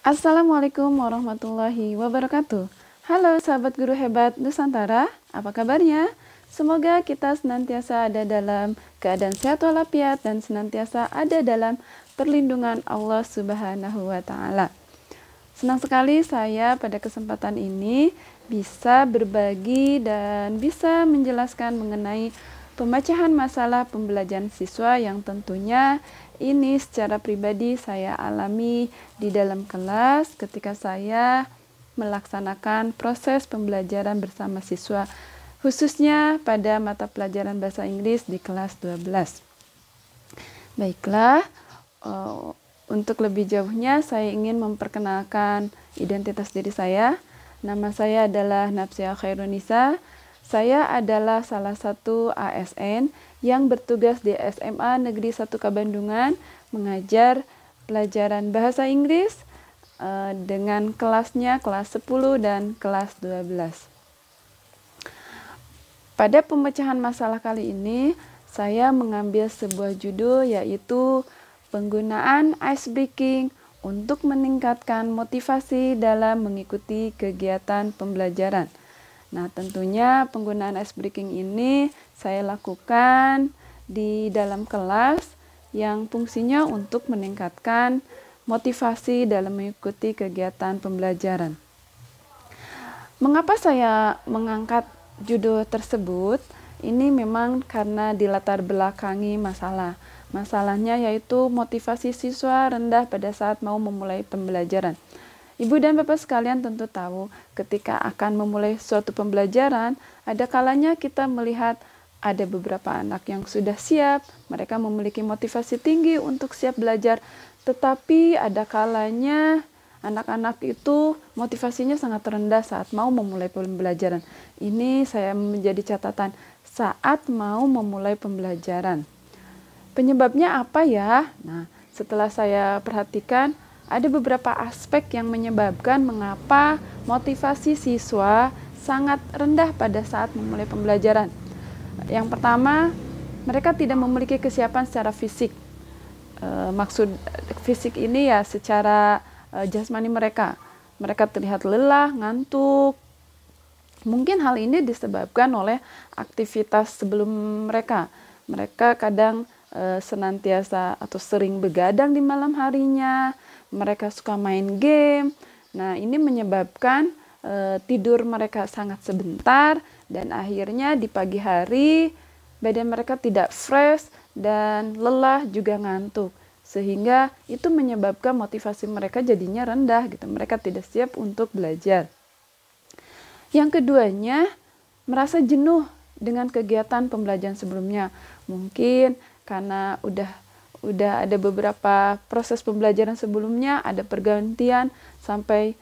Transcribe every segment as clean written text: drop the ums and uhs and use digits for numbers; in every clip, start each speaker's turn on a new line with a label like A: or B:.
A: Assalamualaikum warahmatullahi wabarakatuh. Halo sahabat guru hebat Nusantara, apa kabarnya? Semoga kita senantiasa ada dalam keadaan sehat walafiat dan senantiasa ada dalam perlindungan Allah Subhanahu wa Ta'ala. Senang sekali saya pada kesempatan ini bisa berbagi dan bisa menjelaskan mengenai pemecahan masalah pembelajaran siswa yang tentunya ini secara pribadi saya alami di dalam kelas ketika saya melaksanakan proses pembelajaran bersama siswa, khususnya pada mata pelajaran bahasa Inggris di kelas 12. Baiklah, untuk lebih jauhnya saya ingin memperkenalkan identitas diri saya. Nama saya adalah Napsia Khairunisa. Saya adalah salah satu ASN yang bertugas di SMA Negeri 1 Kabandungan mengajar pelajaran bahasa Inggris dengan kelasnya kelas 10 dan kelas 12. Pada pemecahan masalah kali ini, saya mengambil sebuah judul yaitu penggunaan ice breaking untuk meningkatkan motivasi dalam mengikuti kegiatan pembelajaran. Nah, tentunya penggunaan ice breaking ini saya lakukan di dalam kelas yang fungsinya untuk meningkatkan motivasi dalam mengikuti kegiatan pembelajaran. Mengapa saya mengangkat judul tersebut? Ini memang karena dilatar belakangi masalah. Masalahnya yaitu motivasi siswa rendah pada saat mau memulai pembelajaran. Ibu dan Bapak sekalian tentu tahu ketika akan memulai suatu pembelajaran, ada kalanya kita melihat ada beberapa anak yang sudah siap, mereka memiliki motivasi tinggi untuk siap belajar, tetapi ada kalanya anak-anak itu motivasinya sangat rendah saat mau memulai pembelajaran. Ini saya menjadi catatan saat mau memulai pembelajaran. Penyebabnya apa ya? Nah, setelah saya perhatikan, ada beberapa aspek yang menyebabkan mengapa motivasi siswa sangat rendah pada saat memulai pembelajaran. Yang pertama, mereka tidak memiliki kesiapan secara fisik. Maksud fisik ini ya secara jasmani mereka. Mereka terlihat lelah, ngantuk. Mungkin hal ini disebabkan oleh aktivitas sebelum mereka. Mereka kadang senantiasa atau sering begadang di malam harinya, mereka suka main game. Nah, ini menyebabkan tidur mereka sangat sebentar dan akhirnya di pagi hari badan mereka tidak fresh dan lelah juga ngantuk. Sehingga itu menyebabkan motivasi mereka jadinya rendah gitu. Mereka tidak siap untuk belajar. Yang keduanya, merasa jenuh dengan kegiatan pembelajaran sebelumnya. Mungkin karena udah ada beberapa proses pembelajaran sebelumnya, ada pergantian sampai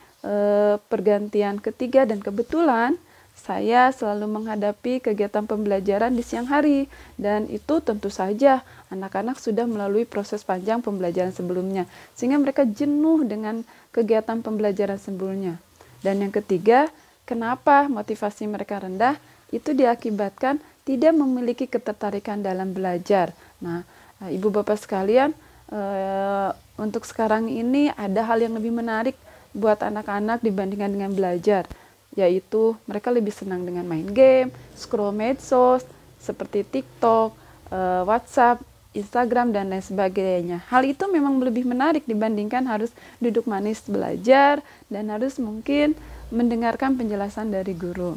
A: pergantian ketiga, dan kebetulan saya selalu menghadapi kegiatan pembelajaran di siang hari, dan itu tentu saja anak-anak sudah melalui proses panjang pembelajaran sebelumnya sehingga mereka jenuh dengan kegiatan pembelajaran sebelumnya. Dan yang ketiga, kenapa motivasi mereka rendah? Itu diakibatkan tidak memiliki ketertarikan dalam belajar. Nah, Ibu Bapak sekalian, untuk sekarang ini ada hal yang lebih menarik buat anak-anak dibandingkan dengan belajar, yaitu mereka lebih senang dengan main game, scroll medsos seperti TikTok, WhatsApp, Instagram, dan lain sebagainya. Hal itu memang lebih menarik dibandingkan harus duduk manis belajar dan harus mungkin mendengarkan penjelasan dari guru.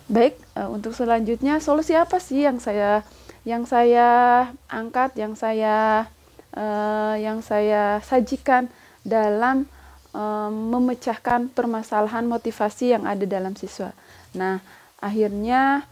A: Baik, untuk selanjutnya solusi apa sih yang saya angkat, yang saya sajikan dalam memecahkan permasalahan motivasi yang ada dalam siswa. Nah, akhirnya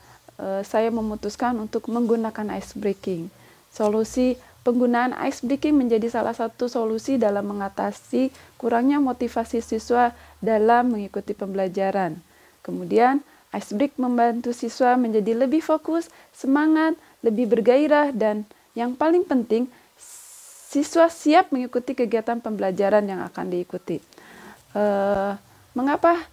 A: saya memutuskan untuk menggunakan ice breaking. Solusi penggunaan ice breaking menjadi salah satu solusi dalam mengatasi kurangnya motivasi siswa dalam mengikuti pembelajaran. Kemudian ice break membantu siswa menjadi lebih fokus, semangat, lebih bergairah, dan yang paling penting, siswa siap mengikuti kegiatan pembelajaran yang akan diikuti. Mengapa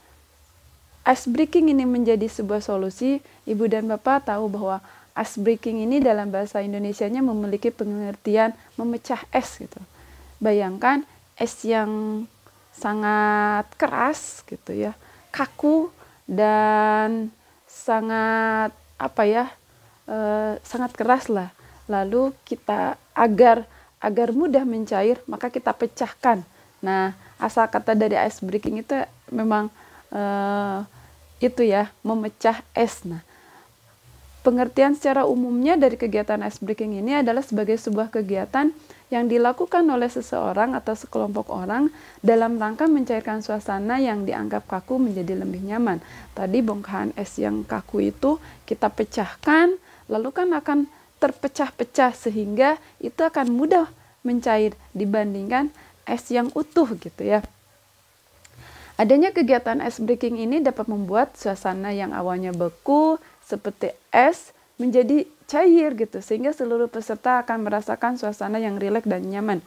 A: ice breaking ini menjadi sebuah solusi? Ibu dan Bapak tahu bahwa ice breaking ini dalam bahasa Indonesianya memiliki pengertian memecah es gitu. Bayangkan es yang sangat keras gitu ya, kaku dan sangat sangat keras lah. Lalu kita agar mudah mencair, maka kita pecahkan. Nah, asal kata dari ice breaking itu memang itu ya, memecah es. Nah, pengertian secara umumnya dari kegiatan ice breaking ini adalah sebagai sebuah kegiatan yang dilakukan oleh seseorang atau sekelompok orang dalam rangka mencairkan suasana yang dianggap kaku menjadi lebih nyaman. Tadi bongkahan es yang kaku itu kita pecahkan, lalu kan akan terpecah-pecah sehingga itu akan mudah mencair dibandingkan es yang utuh gitu ya. Adanya kegiatan ice breaking ini dapat membuat suasana yang awalnya beku seperti es menjadi cair gitu, sehingga seluruh peserta akan merasakan suasana yang rileks dan nyaman.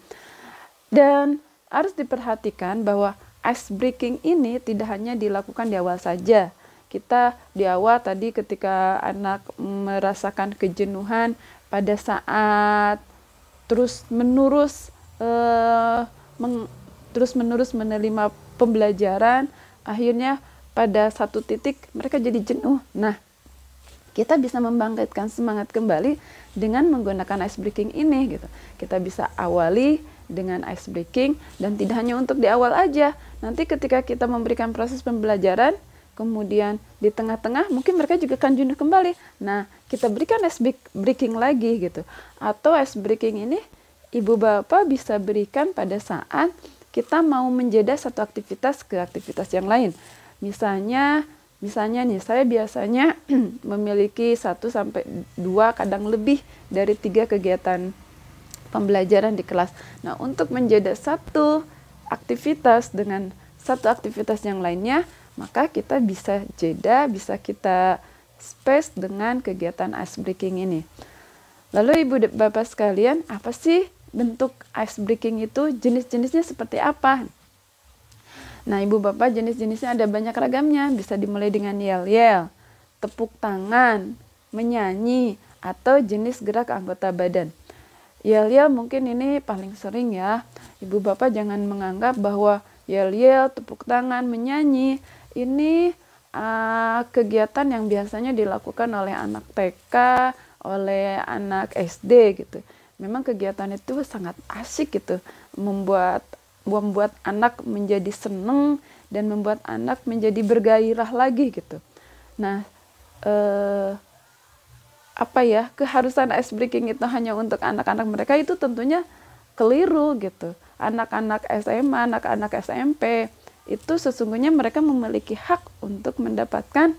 A: Dan harus diperhatikan bahwa ice breaking ini tidak hanya dilakukan di awal saja. Kita di awal tadi ketika anak merasakan kejenuhan pada saat terus-menerus menerima pembelajaran, akhirnya pada satu titik mereka jadi jenuh. Nah, kita bisa membangkitkan semangat kembali dengan menggunakan ice breaking ini gitu. Kita bisa awali dengan ice breaking dan tidak hanya untuk di awal aja. Nanti ketika kita memberikan proses pembelajaran, kemudian di tengah-tengah mungkin mereka juga akan jenuh kembali. Nah, kita berikan ice breaking lagi gitu. Atau ice breaking ini ibu bapak bisa berikan pada saat kita mau menjeda satu aktivitas ke aktivitas yang lain. Misalnya nih, saya biasanya memiliki 1 sampai 2, kadang lebih dari 3 kegiatan pembelajaran di kelas. Nah, untuk menjeda satu aktivitas dengan satu aktivitas yang lainnya, maka kita bisa jeda, bisa kita space dengan kegiatan ice breaking ini. Lalu ibu bapak sekalian, apa sih bentuk ice breaking itu? Jenis-jenisnya seperti apa? Nah, ibu bapak, jenis-jenisnya ada banyak ragamnya. Bisa dimulai dengan yel-yel, tepuk tangan, menyanyi, atau jenis gerak anggota badan. Yel-yel mungkin ini paling sering ya. Ibu bapak jangan menganggap bahwa yel-yel, tepuk tangan, menyanyi ini kegiatan yang biasanya dilakukan oleh anak TK, oleh anak SD gitu. Memang kegiatan itu sangat asik gitu, membuat anak menjadi seneng dan membuat anak menjadi bergairah lagi gitu. Nah, keharusan ice breaking itu hanya untuk anak-anak mereka itu tentunya keliru gitu. Anak-anak SMA, anak-anak SMP itu sesungguhnya mereka memiliki hak untuk mendapatkan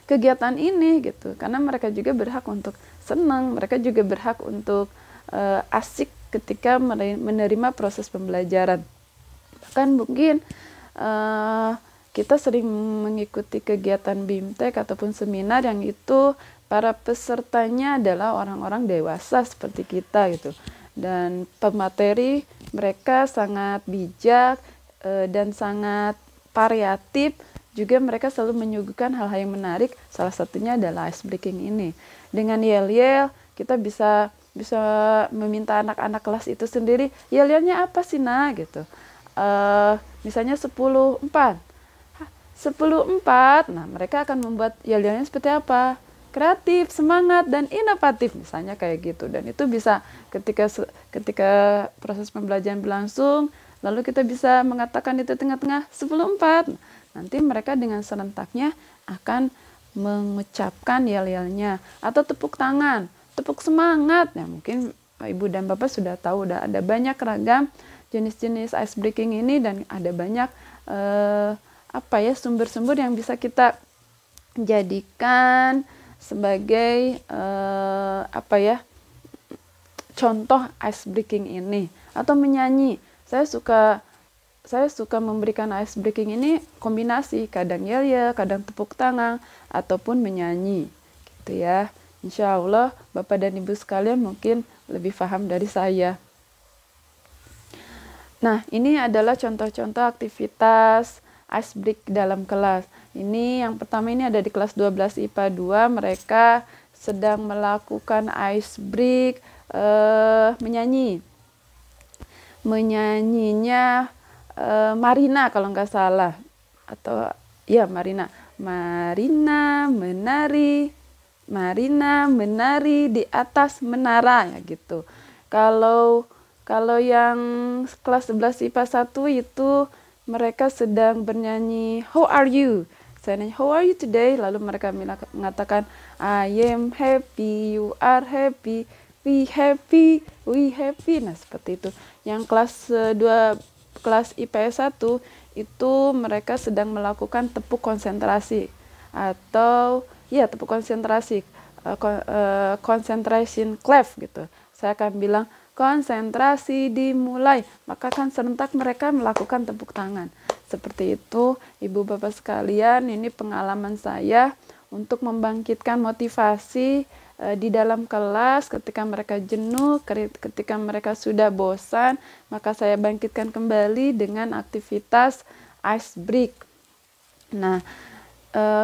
A: kegiatan ini gitu, karena mereka juga berhak untuk senang, mereka juga berhak untuk asik ketika menerima proses pembelajaran. Bahkan mungkin kita sering mengikuti kegiatan BIMTEK ataupun seminar yang itu para pesertanya adalah orang-orang dewasa seperti kita gitu. Dan pemateri mereka sangat bijak dan sangat variatif. Juga mereka selalu menyuguhkan hal-hal yang menarik, salah satunya adalah ice breaking ini. Dengan yel-yel kita bisa meminta anak-anak kelas itu sendiri, yel-yelnya apa sih nah gitu. Misalnya 10-4. 10-4, nah mereka akan membuat yel-yelnya seperti apa? Kreatif, semangat, dan inovatif misalnya kayak gitu. Dan itu bisa ketika proses pembelajaran berlangsung, lalu kita bisa mengatakan itu tengah-tengah 10-4. Nanti mereka dengan serentaknya akan mengucapkan yel-yelnya. Atau tepuk tangan, tepuk semangat. Nah, mungkin ibu dan bapak sudah tahu, udah ada banyak ragam jenis-jenis ice breaking ini, dan ada banyak sumber-sumber yang bisa kita jadikan sebagai contoh ice breaking ini. Atau menyanyi. Saya suka memberikan ice breaking ini kombinasi, kadang yel-yel, kadang tepuk tangan, ataupun menyanyi gitu ya. Insya Allah Bapak dan Ibu sekalian mungkin lebih paham dari saya. Nah, ini adalah contoh-contoh aktivitas ice break dalam kelas. Ini yang pertama, ini ada di kelas 12 IPA 2, mereka sedang melakukan ice break menyanyi. menyanyinya Marina kalau nggak salah, atau ya Marina. Marina menari di atas menara, ya gitu. Kalau yang kelas 11 IPA 1 itu mereka sedang bernyanyi How are you? Saya nanya How are you today? Lalu mereka mengatakan I am happy, you are happy, we happy, we happy. Nah, seperti itu. Yang kelas 2 kelas IPS 1 itu mereka sedang melakukan tepuk konsentrasi atau ya tepuk konsentrasi, concentration clap gitu. Saya akan bilang konsentrasi dimulai, maka kan serentak mereka melakukan tepuk tangan. Seperti itu, Ibu Bapak sekalian, ini pengalaman saya untuk membangkitkan motivasi di dalam kelas ketika mereka jenuh, ketika mereka sudah bosan, maka saya bangkitkan kembali dengan aktivitas ice break. Nah,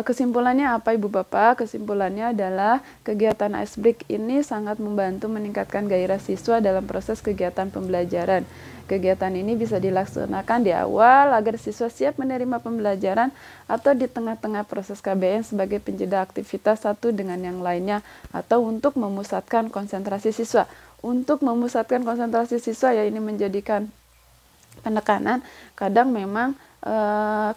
A: kesimpulannya apa Ibu Bapak? Kesimpulannya adalah kegiatan ice break ini sangat membantu meningkatkan gairah siswa dalam proses kegiatan pembelajaran. Kegiatan ini bisa dilaksanakan di awal agar siswa siap menerima pembelajaran atau di tengah-tengah proses KBM sebagai penjeda aktivitas satu dengan yang lainnya atau untuk memusatkan konsentrasi siswa. Untuk memusatkan konsentrasi siswa ya ini menjadikan penekanan. Kadang memang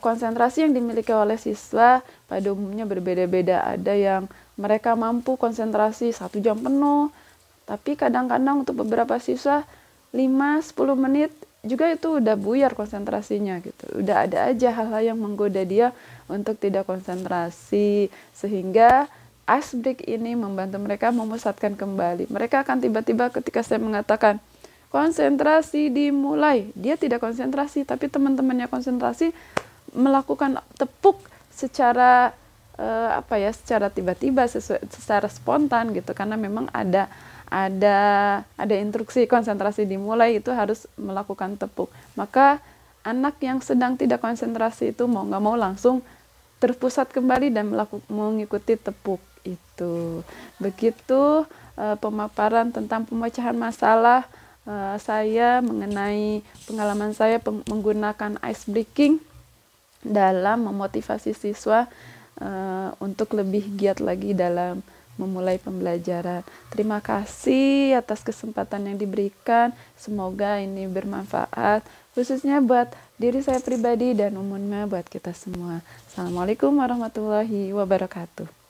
A: konsentrasi yang dimiliki oleh siswa pada umumnya berbeda-beda. Ada yang mereka mampu konsentrasi 1 jam penuh, tapi kadang-kadang untuk beberapa siswa 5-10 menit juga itu udah buyar konsentrasinya gitu. Udah ada aja hal-hal yang menggoda dia untuk tidak konsentrasi, sehingga ice break ini membantu mereka memusatkan kembali. Mereka akan tiba-tiba ketika saya mengatakan konsentrasi dimulai, dia tidak konsentrasi, tapi teman-temannya konsentrasi, melakukan tepuk secara secara tiba-tiba, secara spontan gitu, karena memang ada instruksi konsentrasi dimulai itu harus melakukan tepuk. Maka anak yang sedang tidak konsentrasi itu mau nggak mau langsung terpusat kembali dan mengikuti tepuk itu. Begitu pemaparan tentang pemecahan masalah saya mengenai pengalaman saya menggunakan ice breaking dalam memotivasi siswa untuk lebih giat lagi dalam memulai pembelajaran. Terima kasih atas kesempatan yang diberikan. Semoga ini bermanfaat, khususnya buat diri saya pribadi dan umumnya buat kita semua. Assalamualaikum warahmatullahi wabarakatuh.